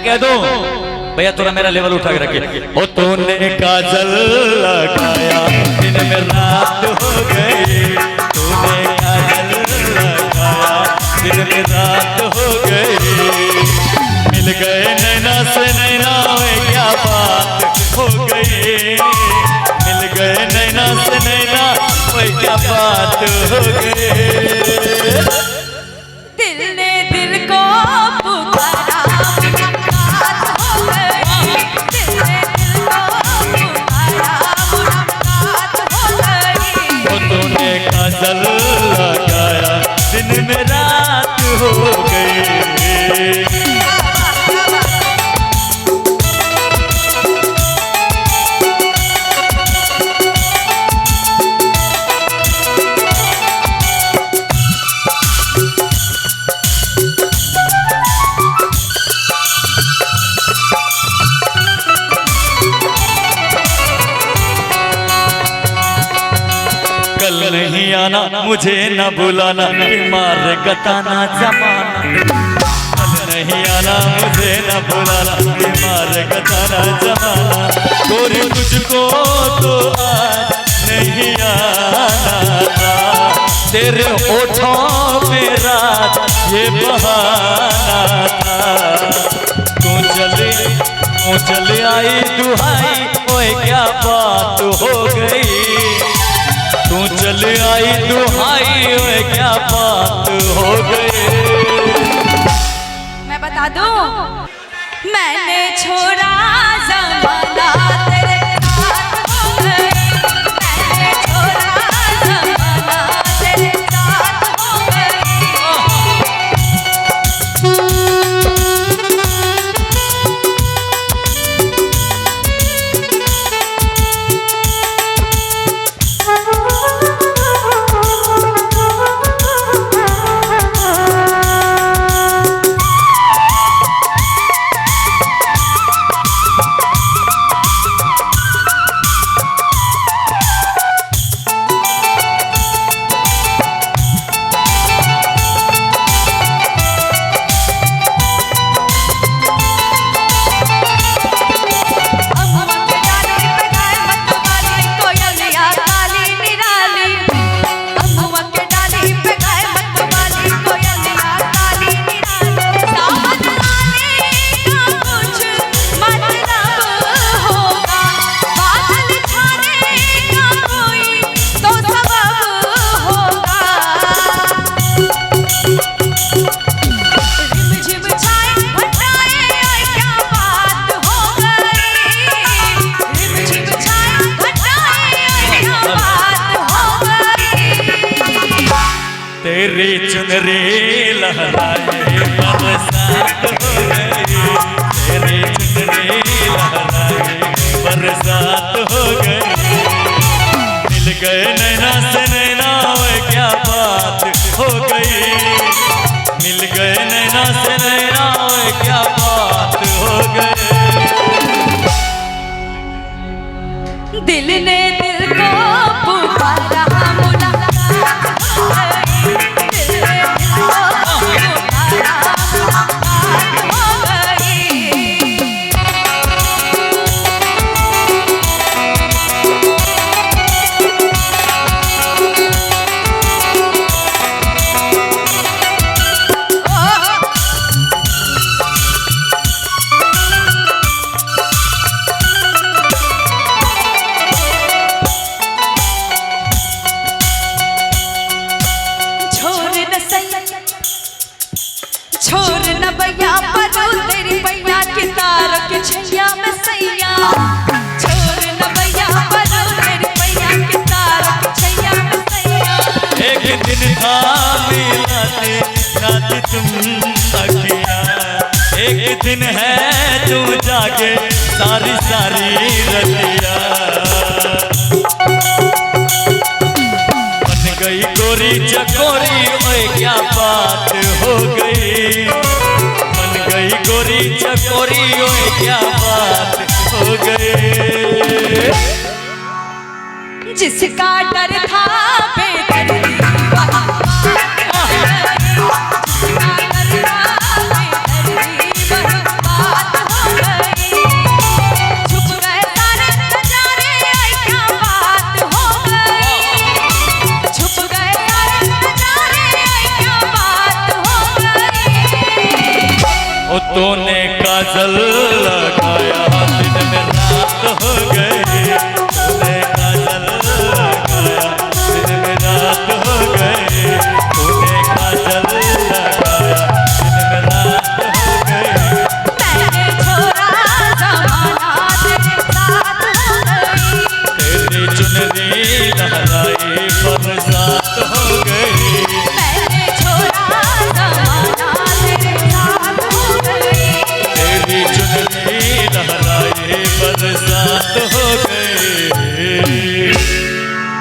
कह दूं भैया थोड़ा मेरा लेवल उठा के रखिए। ओ तूने काजल लगाया दिन में रात हो गई, तूने काजल लगाया दिन में रात हो गई, मिल गए नैना से नैना में क्या बात हो गई, मिल गए नैना से नैना में क्या बात हो गई। दिल ने दिल को पुकारा मुलाकात हो गई, दिल ने दिल को पुकारा मुलाकात हो गई। ओ तूने काजल लगाया दिन में रात हो गई। कल नहीं आना मुझे न बुलाना, मार गताना जमाना, कल नहीं आना मुझे न बुलाना, मार गताना जमाना, गोरी तुझको तो आज नहीं आना था, तेरे होठों में रात ये बहाना था, तू चले आई दुहाई ओए क्या बात हो गई, तू चले आई दुहाई ओए क्या बात हो गई। मैं बता दूं मैंने छोड़ा ज़माना तेरे साथ हो गई, मैंने छोड़ा ज़माना तेरे साथ हो गई। तेरी चुनरी लहराए बरसात हो गई, तेरी चुनरी लहराए बरसात हो गई, मिल गए नैना से नैना वे क्या बात हो गई, मिल गए नैना से नैना वे क्या बात हो गई। दिल ने दिल को पुकारा मुलाकात हो गई, दिल ने दिल को पुकारा मुलाकात हो गई। छोड़ न भैया परो तेरी भैया की तार के छैया में सैया, छोड़ न भैया परो तेरी भैया की तार के छैया में सैया। एक दिन था मिलाते रात तुम अखिया, एक दिन है तू जागे सारी सारी रतिया, बन गई गोरी चकोरी ओए क्या बात हो गई, बन गई गोरी चकोरी ओए क्या बात हो गई। जिसका डर था बेदर्दी वहाँ बात हो गई, जिसका डर था बेदर्दी वहाँ बात तूने काजल लगाया दिन में रात हो गई, तूने काजल लगाया दिन में रात हो गई, तूने काजल लगाया दिन में रात हो गई। मैंने छोड़ा जमाना तेरे साथ हो गई, तेरी चुनरी लहराई बरसात हो